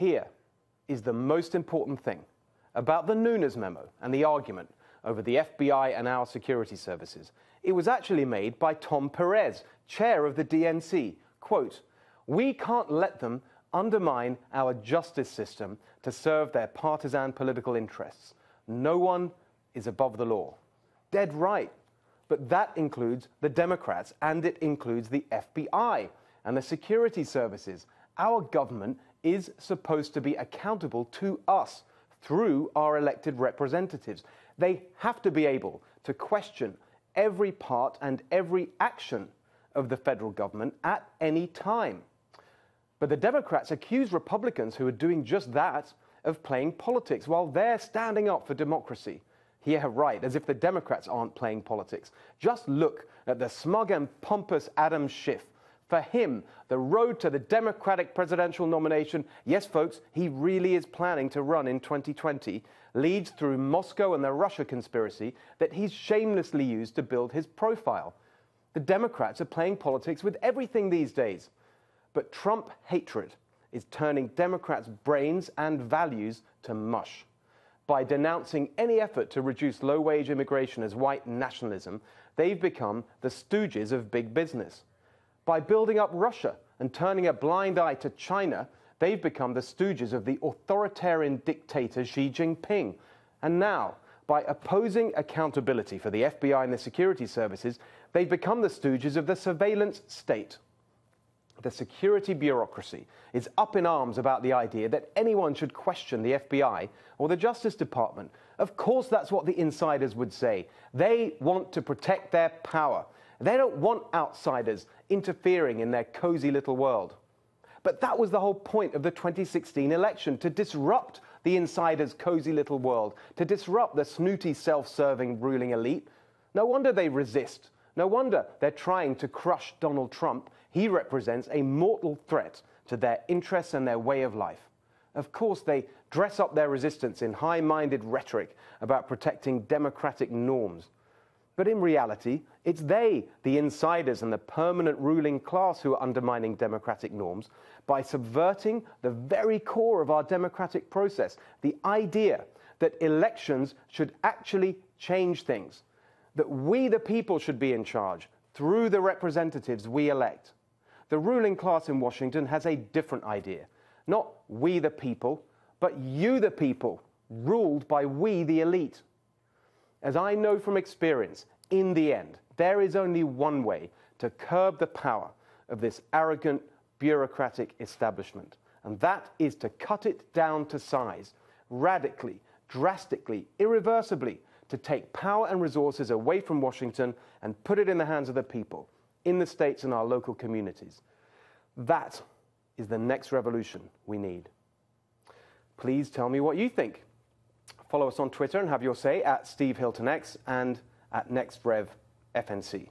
Here is the most important thing about the Nunes memo and the argument over the FBI and our security services. It was actually made by Tom Perez, chair of the DNC. Quote, "We can't let them undermine our justice system to serve their partisan political interests. No one is above the law." Dead right. But that includes the Democrats, and it includes the FBI and the security services. Our government is supposed to be accountable to us through our elected representatives. They have to be able to question every part and every action of the federal government at any time. But the Democrats accuse Republicans who are doing just that of playing politics while they're standing up for democracy. Yeah, right, as if the Democrats aren't playing politics. Just look at the smug and pompous Adam Schiff. For him, the road to the Democratic presidential nomination, yes, folks, he really is planning to run in 2020, leads through Moscow and the Russia conspiracy that he's shamelessly used to build his profile. The Democrats are playing politics with everything these days. But Trump hatred is turning Democrats' brains and values to mush. By denouncing any effort to reduce low-wage immigration as white nationalism, they've become the stooges of big business. By building up Russia and turning a blind eye to China, they've become the stooges of the authoritarian dictator Xi Jinping. And now, by opposing accountability for the FBI and the security services, they've become the stooges of the surveillance state. The security bureaucracy is up in arms about the idea that anyone should question the FBI or the Justice Department. Of course, that's what the insiders would say. They want to protect their power. They don't want outsiders interfering in their cozy little world. But that was the whole point of the 2016 election, to disrupt the insiders' cozy little world, to disrupt the snooty, self-serving ruling elite. No wonder they resist. No wonder they're trying to crush Donald Trump. He represents a mortal threat to their interests and their way of life. Of course, they dress up their resistance in high-minded rhetoric about protecting democratic norms. But in reality, it's they, the insiders and the permanent ruling class, who are undermining democratic norms by subverting the very core of our democratic process, the idea that elections should actually change things, that we, the people, should be in charge through the representatives we elect. The ruling class in Washington has a different idea. Not we, the people, but you, the people, ruled by we, the elite. As I know from experience, in the end, there is only one way to curb the power of this arrogant, bureaucratic establishment, and that is to cut it down to size, radically, drastically, irreversibly, to take power and resources away from Washington and put it in the hands of the people, in the states and our local communities. That is the next revolution we need. Please tell me what you think. Follow us on Twitter and have your say at SteveHiltonX and at NextRevFNC.